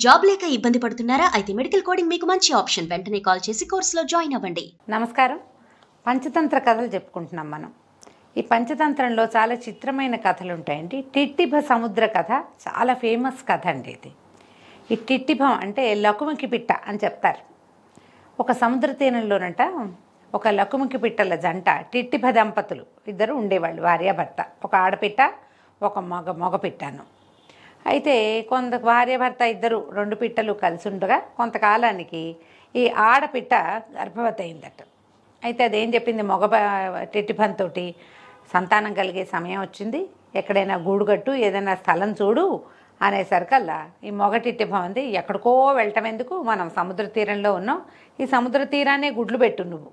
Job లేక ఇబ్బంది పడుతున్నారా? అయితే మెడికల్ కోడింగ్ మీకు మంచి ఆప్షన్. వెంటనే కాల్ చేసి కోర్సులో జాయిన్ అవ్వండి. నమస్కారం. పంచతంత్ర కథలు చెప్పుకుంటున్నాం మనం. ఈ పంచతంత్రంలో చాలా చిత్రమైన కథలు ఉంటాయండి. టిట్టిభ సముద్ర కథ చాలా ఫేమస్ కథ అండి ఇది. ఈ టిట్టిభం అంటే లకుముకి పిట్ట అని చెప్తారు. ఒక సముద్ర తీరంలోనంట ఒక లకుముకి పిట్టల జంట టిట్టిభ దంపతులు ఇద్దరు ఉండేవాళ్ళు, భార్యాభర్త. ఒక ఆడపిట్ట, ఒక మగ పిట్టను. అయితే కొంత భార్యాభర్త ఇద్దరు రెండు పిట్టలు కలిసి ఉండగా కొంతకాలానికి ఈ ఆడపిట్ట గర్భవతి అయిందట. అయితే అదేం చెప్పింది, టిట్టిభంతో సంతానం కలిగే సమయం వచ్చింది, ఎక్కడైనా గూడుగట్టు, ఏదైనా స్థలం చూడు అనేసరికల్లా ఈ టిట్టిభం అంది, ఎక్కడికో వెళ్ళటం ఎందుకు, మనం సముద్ర తీరంలో ఉన్నాం, ఈ సముద్ర తీరాన్నే గుడ్లు పెట్టు, నువ్వు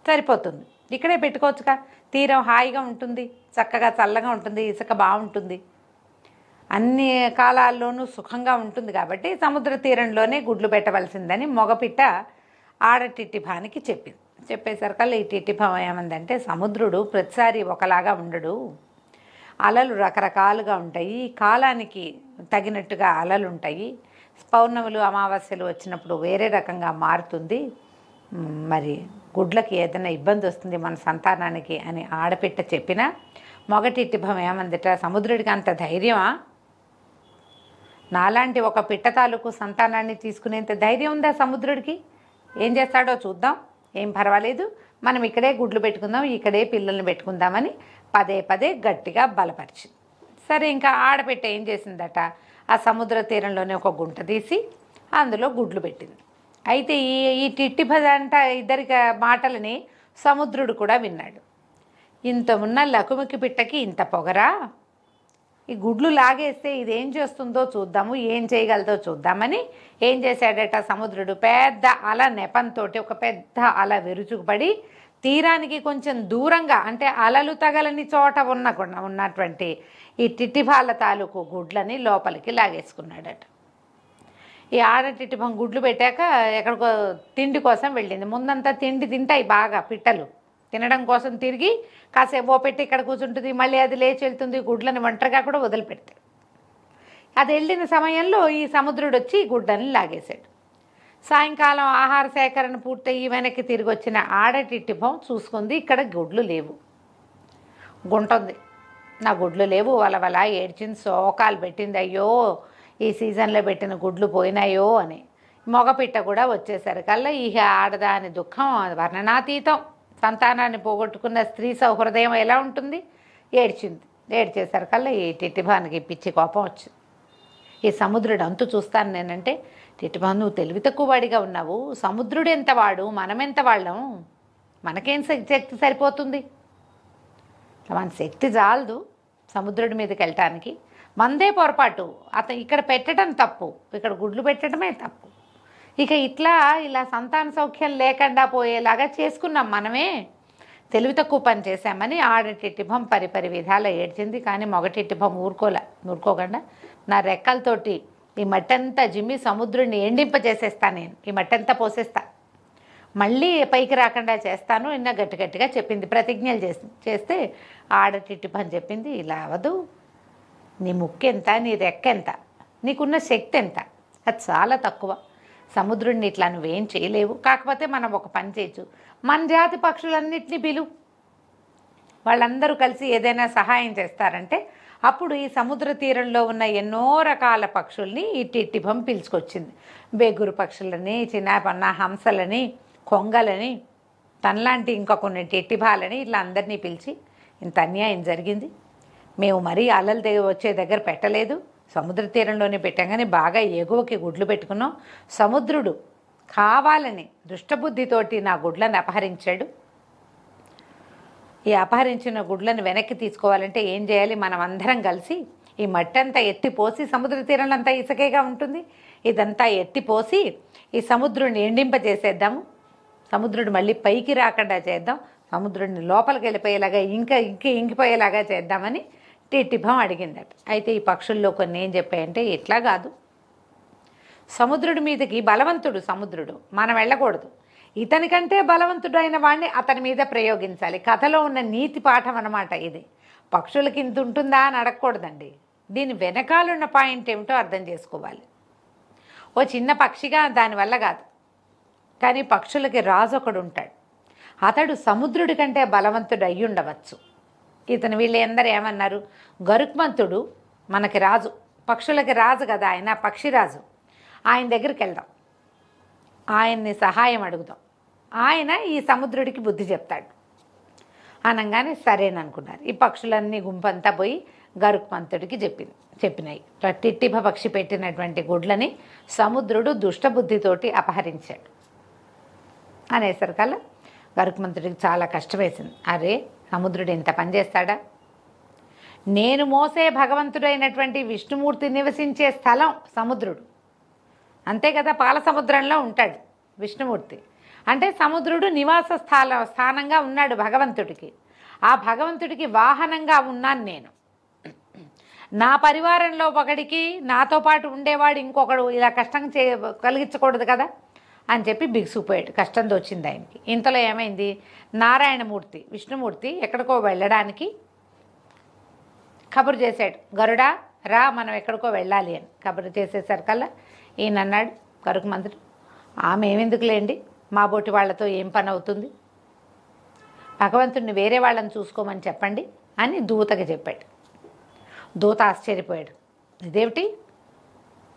సరిపోతుంది, ఇక్కడే పెట్టుకోవచ్చుగా, తీరం హాయిగా ఉంటుంది, చక్కగా చల్లగా ఉంటుంది, ఇసుక బాగుంటుంది, అన్ని కాలాల్లోనూ సుఖంగా ఉంటుంది, కాబట్టి సముద్ర తీరంలోనే గుడ్లు పెట్టవలసిందని మగపిట్ట ఆడ టిట్టిభానికి చెప్పింది. చెప్పేసరికల్లా ఈ టిట్టిభం ఏమందంటే, సముద్రుడు ప్రతిసారి ఒకలాగా ఉండడు, అలలు రకరకాలుగా ఉంటాయి, కాలానికి తగినట్టుగా అలలు ఉంటాయి, పౌర్ణములు అమావాస్యలు వచ్చినప్పుడు వేరే రకంగా మారుతుంది, మరి గుడ్లకి ఏదైనా ఇబ్బంది వస్తుంది మన సంతానానికి అని ఆడపిట్ట చెప్పినా మగ టిట్టిభం ఏమందట, సముద్రుడికి అంత ధైర్యమా, నాలాంటి ఒక పిట్ట తాలూకు సంతానాన్ని తీసుకునేంత ధైర్యం ఉందా సముద్రుడికి, ఏం చేస్తాడో చూద్దాం, ఏం పర్వాలేదు, మనం ఇక్కడే గుడ్లు పెట్టుకుందాం, ఇక్కడే పిల్లల్ని పెట్టుకుందామని పదే పదే గట్టిగా బలపరిచింది. సరే, ఇంకా ఆడపిట్ట ఏం చేసిందట, ఆ సముద్ర తీరంలోనే ఒక గుంట తీసి అందులో గుడ్లు పెట్టింది. అయితే ఈ టిట్టిభ అంట ఇద్దరి మాటలని సముద్రుడు కూడా విన్నాడు. ఇంత ఉన్న లకుముకి పిట్టకి ఇంత పొగరా, ఈ గుడ్లు లాగేస్తే ఇదేం చేస్తుందో చూద్దాము, ఏం చేయగలదో చూద్దామని ఏం చేశాడట సముద్రుడు, పెద్ద అల నెపంతో ఒక పెద్ద అల విరుచుకుపడి తీరానికి కొంచెం దూరంగా, అంటే అలలు తగలని చోట ఉన్నటువంటి ఈ టిట్టిభాల తాలూకు గుడ్లని లోపలికి లాగేసుకున్నాడట. ఈ ఆడ టిట్టిభం గుడ్లు పెట్టాక ఎక్కడికో తిండి కోసం వెళ్ళింది. ముందంతా తిండి తింటాయి బాగా పిట్టలు, తినడం కోసం తిరిగి కాసేపు పెట్టి ఇక్కడ కూర్చుంటుంది, మళ్ళీ అది లేచి వెళ్తుంది, గుడ్లని ఒంటరిగా కూడా వదిలిపెడతాడు. అది వెళ్ళిన సమయంలో ఈ సముద్రుడు వచ్చి గుడ్డని లాగేశాడు. సాయంకాలం ఆహార సేకరణ పూర్తయి వెనక్కి తిరిగి వచ్చిన ఆడ టిట్టిభం చూసుకుంది, ఇక్కడ గుడ్లు లేవు, గుంటుంది, నా గుడ్లు లేవు, వలవల ఏడ్చింది, శోకాలు పెట్టింది, అయ్యో ఈ సీజన్లో పెట్టిన గుడ్లు పోయినాయో అని. మగపిట్ట కూడా వచ్చేసరికల్లా ఈ ఆడదాని దుఃఖం వర్ణనాతీతం, సంతానాన్ని పోగొట్టుకున్న స్త్రీ సౌహృదయం ఎలా ఉంటుంది, ఏడ్చింది. ఏడ్చేసరికల్లా ఈ టిట్టిభానికి పిచ్చి కోపం వచ్చింది. ఈ సముద్రుడు అంతు చూస్తాను నేనంటే, టిట్టిభా నువ్వు తెలివి తక్కువ వాడిగా ఉన్నావు, సముద్రుడు ఎంత వాడు, మనమెంత వాళ్ళం, మనకేం శక్తి సరిపోతుంది, మన శక్తి చాలదు సముద్రుడి మీదకి వెళ్ళటానికి, మందే పొరపాటు, ఇక్కడ పెట్టడం తప్పు, ఇక్కడ గుడ్లు పెట్టడమే తప్పు, ఇక ఇలా సంతాన సౌఖ్యం లేకుండా పోయేలాగా చేసుకున్నాం, మనమే తెలివి తక్కువ పని చేశామని ఆడ టిట్టిభం పరిపరి విధాల ఏడ్చింది. కానీ మగ టిట్టిభం ఊరుకోకుండా నా రెక్కలతోటి ఈ మట్టంతా జిమ్మి సముద్రుడిని ఎండింపజేసేస్తా, నేను ఈ మట్టంతా పోసేస్తా, మళ్ళీ పైకి రాకుండా చేస్తాను ఇన్న గట్టిగా చెప్పింది, ప్రతిజ్ఞలు చేస్తే ఆడ టిట్టిభం చెప్పింది, ఇలా అవదు, నీ ముక్కెంత, నీ రెక్కెంత, నీకున్న శక్తి ఎంత, అది చాలా తక్కువ, సముద్రుడిని ఇట్లా నువ్వేం చేయలేవు, కాకపోతే మనం ఒక పని చేయొచ్చు, మన జాతి పక్షులన్నింటినీ పిలు, వాళ్ళందరూ కలిసి ఏదైనా సహాయం చేస్తారంటే అప్పుడు ఈ సముద్ర తీరంలో ఉన్న ఎన్నో రకాల పక్షుల్ని ఈ టిట్టిభం పిలుచుకొచ్చింది. బెగురు పక్షులని, చిన్నపన్న హంసలని, కొంగలని, తనలాంటి ఇంకా కొన్ని టిట్టిభాలని ఇట్లా అందరినీ పిలిచి, ఇంత అన్యాయం జరిగింది, మేము మరీ అలలు వచ్చే దగ్గర పెట్టలేదు, సముద్ర తీరంలోనే పెట్టాం, కానీ బాగా ఎగువకి గుడ్లు పెట్టుకున్నాం, సముద్రుడు కావాలని దుష్టబుద్ధితోటి నా గుడ్లను అపహరించాడు, ఈ అపహరించిన గుడ్లను వెనక్కి తీసుకోవాలంటే ఏం చేయాలి, మనం అందరం కలిసి ఈ మట్టంతా ఎత్తిపోసి, సముద్ర తీరంలో అంతా ఇసుకేగా ఉంటుంది, ఇదంతా ఎత్తిపోసి ఈ సముద్రుడిని ఎండింపజేసేద్దాము, సముద్రుడు మళ్ళీ పైకి రాకుండా చేద్దాం, సముద్రుడిని లోపలికి వెళ్ళిపోయేలాగా ఇంకిపోయేలాగా చేద్దామని టిట్టిభం అడిగిందట. అయితే ఈ పక్షుల్లో కొన్ని ఏం చెప్పాయంటే, ఇట్లా కాదు, సముద్రుడి మీదకి బలవంతుడు సముద్రుడు, మనం వెళ్ళకూడదు, ఇతనికంటే బలవంతుడు అయిన వాడిని అతని మీద ప్రయోగించాలి, కథలో ఉన్న నీతి పాఠం అన్నమాట ఇది. పక్షులకి ఇంత ఉంటుందా అని అడగకూడదండి, దీని వెనకాలన్న పాయింట్ ఏమిటో అర్థం చేసుకోవాలి. ఓ చిన్న పక్షిగా దానివల్ల కాదు. కానీ పక్షులకి రాజు ఒకడు ఉంటాడు. అతడు సముద్రుడి కంటే బలవంతుడు అయి ఉండవచ్చు. ఇతను వీళ్ళందరూ ఏమన్నారు, గరుత్మంతుడు మనకి రాజు, పక్షులకి రాజు కదా ఆయన, పక్షిరాజు. ఆయన దగ్గరికి వెళ్దాం, ఆయన్ని సహాయం అడుగుదాం, ఆయన ఈ సముద్రుడికి బుద్ధి చెప్తాడు అనగానే సరేననుకున్నారు. ఈ పక్షులన్నీ గుంపంతా పోయి గరుత్మంతుడికి చెప్పినాయి. టిట్టిభ పక్షి పెట్టినటువంటి గుడ్లని సముద్రుడు దుష్టబుద్ధితోటి అపహరించాడు అనేసరికల్లా గరుత్మంతుడికి చాలా కష్టమేసింది. అరే, సముద్రుడు ఇంత పని చేస్తాడా? నేను మోసే భగవంతుడైనటువంటి విష్ణుమూర్తి నివసించే స్థలం సముద్రుడు, అంతే కదా, పాల సముద్రంలో ఉంటాడు విష్ణుమూర్తి. అంటే సముద్రుడు నివాస స్థానంగా ఉన్నాడు భగవంతుడికి. ఆ భగవంతుడికి వాహనంగా ఉన్నాను నేను. నా పరివారంలో ఒకడికి నాతో పాటు ఉండేవాడు ఇంకొకడు ఇలా కష్టం కలిగించకూడదు కదా అని చెప్పి బిగుసిపోయాడు. కష్టంతో వచ్చింది ఆయనకి. ఇంతలో ఏమైంది, నారాయణమూర్తి విష్ణుమూర్తి ఎక్కడికో వెళ్ళడానికి కబురు చేశాడు. గరుడా రా, మనం ఎక్కడికో వెళ్ళాలి అని కబురు చేసేసరికల్లా ఈయన అన్నాడు గరుత్మంతుడు, ఆమె ఏమెందుకులేండి, మా బోటి వాళ్లతో ఏం పని అవుతుంది, భగవంతుడిని వేరే వాళ్ళని చూసుకోమని చెప్పండి అని దూతకి చెప్పాడు. దూత ఆశ్చర్యపోయాడు. ఇదేమిటి,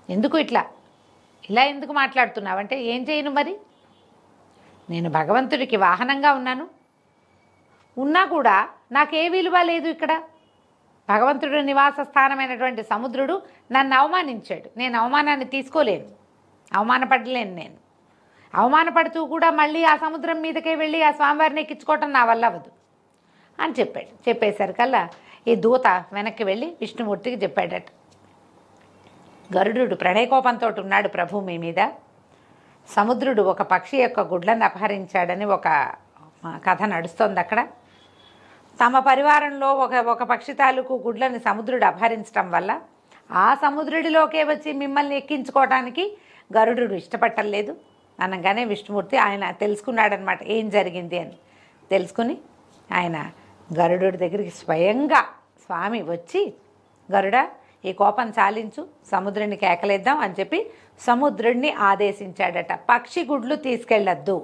ఎందుకు ఇలా ఎందుకు మాట్లాడుతున్నావంటే, ఏం చేయను మరి, నేను భగవంతుడికి వాహనంగా ఉన్నా కూడా నాకే విలువ లేదు ఇక్కడ. భగవంతుడి నివాస స్థానమైనటువంటి సముద్రుడు నన్ను అవమానించాడు, నేను అవమానాన్ని తీసుకోలేను, అవమానపడలేను. నేను అవమానపడుతూ కూడా మళ్ళీ ఆ సముద్రం మీదకే వెళ్ళి ఆ స్వామివారిని ఎక్కించుకోవటం నా వల్ల అవ్వదు అని చెప్పాడు. చెప్పేసరికల్లా ఈ దూత వెనక్కి వెళ్ళి విష్ణుమూర్తికి చెప్పాడట, గరుడు ప్రణయకోపంతో ఉన్నాడు ప్రభు మీ మీద. సముద్రుడు ఒక పక్షి యొక్క గుడ్లను అపహరించాడని ఒక కథ నడుస్తోంది అక్కడ. తమ పరివారంలో ఒక పక్షి తాలూకు గుడ్లను సముద్రుడు అపహరించడం వల్ల ఆ సముద్రుడిలోకే వచ్చి మిమ్మల్ని ఎక్కించుకోవడానికి గరుడు ఇష్టపట్టలేదు అనగానే విష్ణుమూర్తి ఆయన తెలుసుకున్నాడనమాట ఏం జరిగింది అని. తెలుసుకుని ఆయన గరుడు దగ్గరికి స్వయంగా స్వామి వచ్చి, గరుడా ఈ కోపం చాలించు, సముద్రుడిని కేకలేద్దాం అని చెప్పి సముద్రుడిని ఆదేశించాడట. పక్షి గుడ్లు తీసుకెళ్ళొద్దు,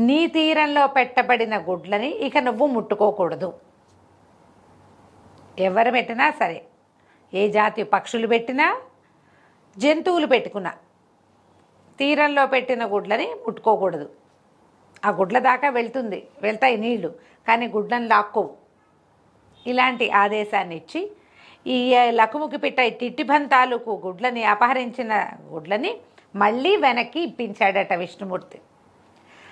నీ తీరంలో పెట్టబడిన గుడ్లని ఇక నువ్వు ముట్టుకోకూడదు. ఎవరు పెట్టినా సరే, ఏ జాతి పక్షులు పెట్టినా జంతువులు పెట్టుకున్నా తీరంలో పెట్టిన గుడ్లని ముట్టుకోకూడదు. ఆ గుడ్ల దాకా వెళ్తాయి నీళ్లు, కానీ గుడ్లను లాక్కోవు. ఇలాంటి ఆదేశాన్ని ఇచ్చి ఈ లకుముకి పిట్ట టిట్టిభం తాలూకు గుడ్లని అపహరించిన గుడ్లని మళ్ళీ వెనక్కి ఇప్పించాడట విష్ణుమూర్తి.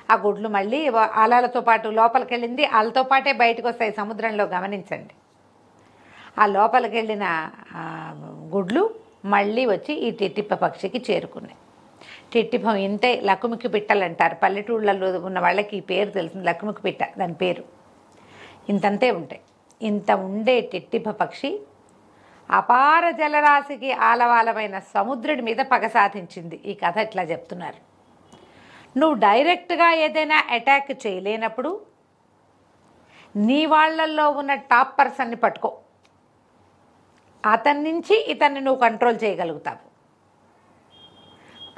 ఆ గుడ్లు మళ్ళీ అలలతో పాటు లోపలికి వెళ్ళింది, అలతో పాటే బయటకు వస్తాయి సముద్రంలో, గమనించండి. ఆ లోపలికి వెళ్ళిన గుడ్లు మళ్ళీ వచ్చి ఈ టిట్టిప్ప పక్షికి చేరుకున్నాయి. టిట్టిభం ఇంతే, లకుముకి పిట్టలు అంటారు. పల్లెటూళ్ళలో ఉన్న వాళ్ళకి ఈ పేరు తెలిసింది, లకుముకి పిట్ట దాని పేరు. ఇంతంతే ఉంటాయి. ఇంత ఉండే టిట్టిభ పక్షి అపార జలరాశికి ఆలవాలమైన సముద్రుడి మీద పగ సాధించింది. ఈ కథ ఇట్లా చెప్తున్నారు. నువ్వు డైరెక్ట్గా ఏదైనా అటాక్ చేయలేనప్పుడు నీ వాళ్ళల్లో ఉన్న టాప్ పర్సన్ని పట్టుకో, అతని నుంచి ఇతన్ని నువ్వు కంట్రోల్ చేయగలుగుతావు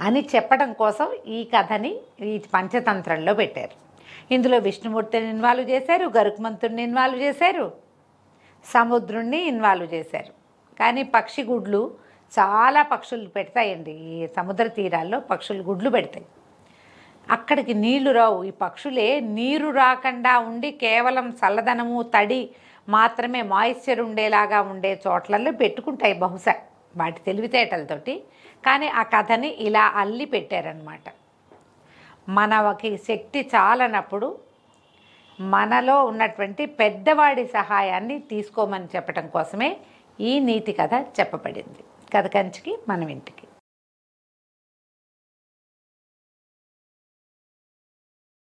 అని చెప్పడం కోసం ఈ కథని ఈ పంచతంత్రంలో పెట్టారు. ఇందులో విష్ణుమూర్తిని ఇన్వాల్వ్ చేశారు, గరుత్మంతుడిని ఇన్వాల్వ్ చేశారు, సముద్రుణ్ణి ఇన్వాల్వ్ చేశారు. కానీ పక్షి గుడ్లు చాలా పక్షులు పెడతాయండి. ఈ సముద్ర తీరాల్లో పక్షులు గుడ్లు పెడతాయి. అక్కడికి నీళ్లు రావు. ఈ పక్షులే నీరు రాకుండా ఉండి కేవలం చల్లదనము తడి మాత్రమే మాయిశ్చర్ ఉండేలాగా ఉండే చోట్లలో పెట్టుకుంటాయి బహుశా వాటి తెలివితేటలతోటి. కానీ ఆ కథని ఇలా అల్లి పెట్టారనమాట. మనకి శక్తి చాలనప్పుడు మనలో ఉన్నటువంటి పెద్దవాడి సహాయాన్ని తీసుకోమని చెప్పడం కోసమే ఈ నీతి కథ చెప్పబడింది. కథ కంచికి మనం ఇంటికి.